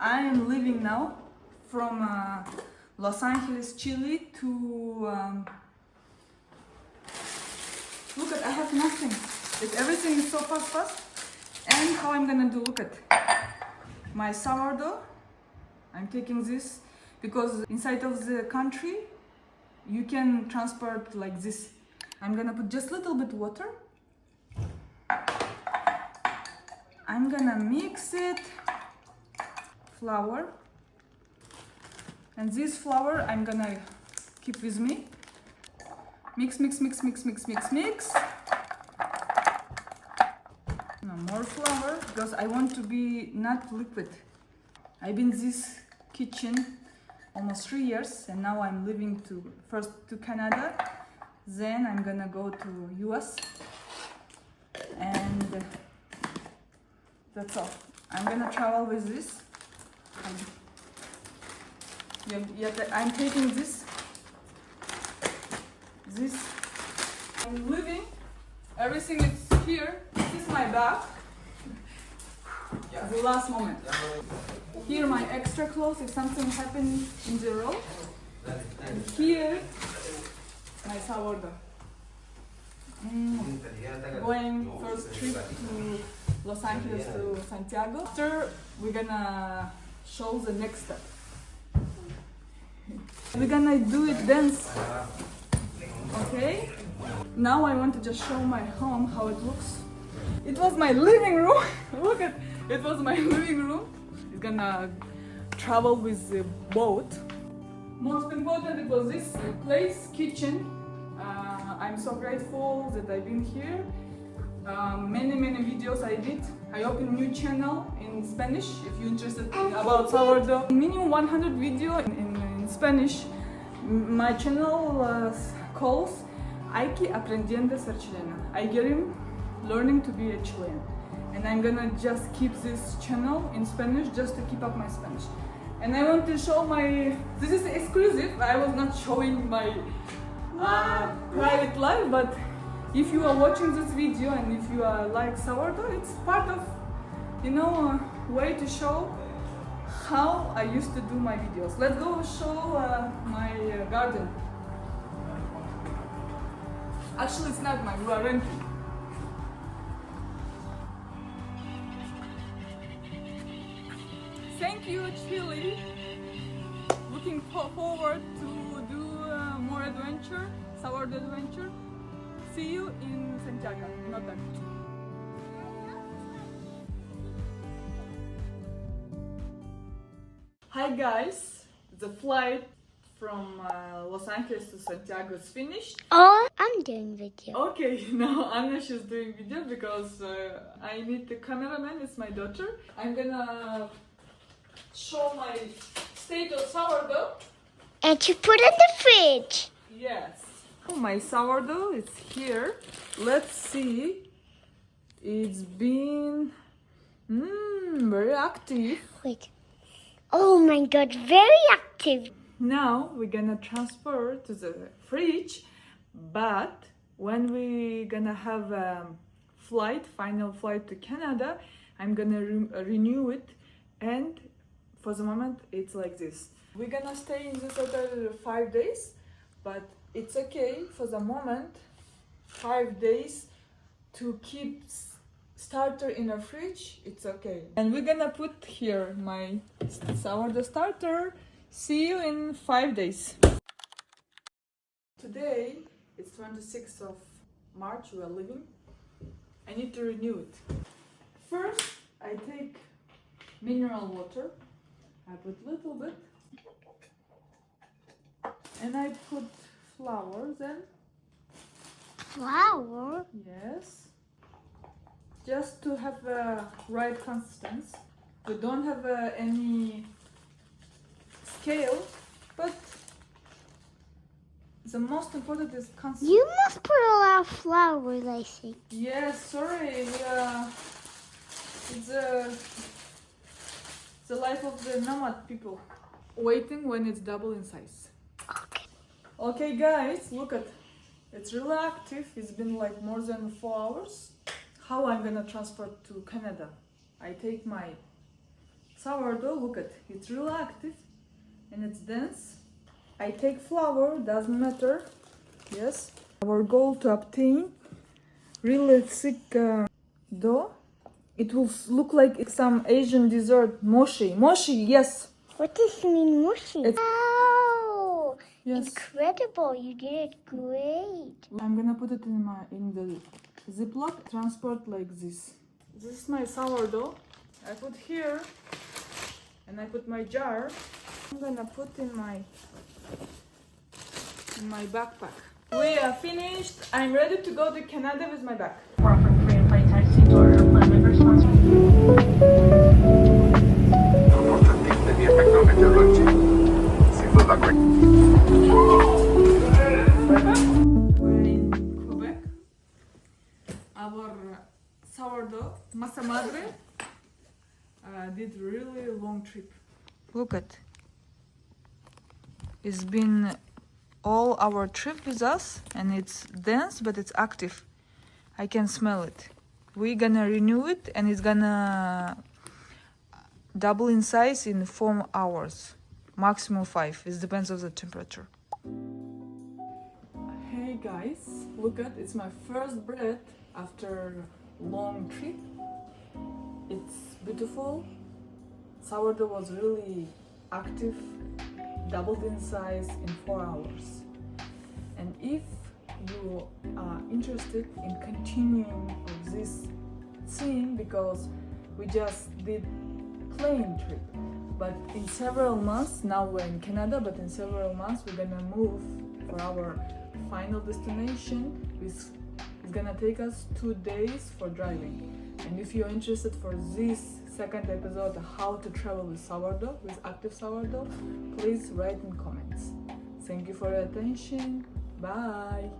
I am living now from Los Angeles, Chile to look at, I have nothing. Everything is so fast. And how I'm gonna do, look at my sourdough. I'm taking this because inside of the country you can transport like this. I'm gonna put just a little bit water. I'm gonna mix it, flour, and this flour I'm gonna keep with me. Mix. Now more flour because I want to be not liquid. I've been in this kitchen almost 3 years, and now I'm living first to Canada, then I'm gonna go to US, and that's all. I'm gonna travel with this. I'm taking this. I'm living. Everything is here. This is my bag. The last moment. Here my extra clothes if something happened in the road. And here my sourdough. Going first trip to Los Angeles to Santiago. After we're gonna show the next step. We're gonna do it dance. Okay? Now I want to just show my home how it looks. It was my living room. Look at it was my living room. It's gonna travel with the boat. Most important, it was this place, kitchen. I'm so grateful that I've been here. Many videos I did. I opened a new channel in Spanish if you're interested about sourdough. Minimum 100 video in Spanish. My channel calls Aike aprendiendo a ser chilena. I get him learning to be a Chilean. And I'm gonna just keep this channel in Spanish just to keep up my Spanish. And I want to show this is exclusive. I was not showing my private life, but if you are watching this video and if you like sourdough, it's part of, a way to show how I used to do my videos. Let's go show my garden. Actually, it's not mine, we are renting. Thank you, Chile. Looking forward to do more adventure, sourdough adventure. See you in Santiago, not that. Hi guys, the flight from Los Angeles to Santiago is finished. Oh, I'm doing video. Okay, now Anna, she's doing video because I need the cameraman, it's my daughter. I'm gonna show my state of sourdough. And you put it in the fridge. Yes. My sourdough is here. Let's see. It's been very active. Wait. Oh my god, very active. Now we're gonna transfer to the fridge, but when we're gonna have a final flight to Canada, I'm gonna renew it, and for the moment it's like this. We're gonna stay in this hotel 5 days, but it's okay for the moment. 5 days to keep starter in a fridge, it's okay. And we're gonna put here my sourdough starter. See you in 5 days. Today it's 26th of March, we are leaving. I need to renew it. First I take mineral water. I put a little bit. And I put flour then. Flour? Yes. Just to have a right consistency. We don't have any scale, but the most important is consistency. You must put a lot of flour, I think. Yes, sorry. It's the life of the nomad people. Waiting when it's double in size. Okay. Okay guys, look at, it's really active. It's been like more than 4 hours. How I'm gonna transport to Canada? I take my sourdough, look at it's really active and it's dense. I take flour, doesn't matter. Yes. Our goal to obtain really thick dough. It will look like some Asian dessert, mochi. Mochi, yes. What does it mean, mushy? Wow! Yes. Incredible! You did it great. I'm gonna put it in the Ziploc, transport like this. This is my sourdough. I put here, and I put my jar. I'm gonna put in my backpack. We are finished. I'm ready to go to Canada with my bag. From free and play taxi door, plan members sponsor. We're in Quebec. Our sourdough, masa madre, did really long trip. Look at. It's been all our trip with us, and it's dense, but it's active. I can smell it. We're gonna renew it, and it's gonna double in size in 4 hours, maximum 5. It depends on the temperature. Hey guys, look at it's my first bread after long trip. It's beautiful. Sourdough was really active, doubled in size in 4 hours. And if you are interested in continuing of this thing, because we just did plane trip, but in several months, now we're in Canada, but in several months we're gonna move for our final destination. It's gonna take us 2 days for driving. And if you're interested for this second episode of how to travel with sourdough, with active sourdough, please write in comments. Thank you for your attention. Bye.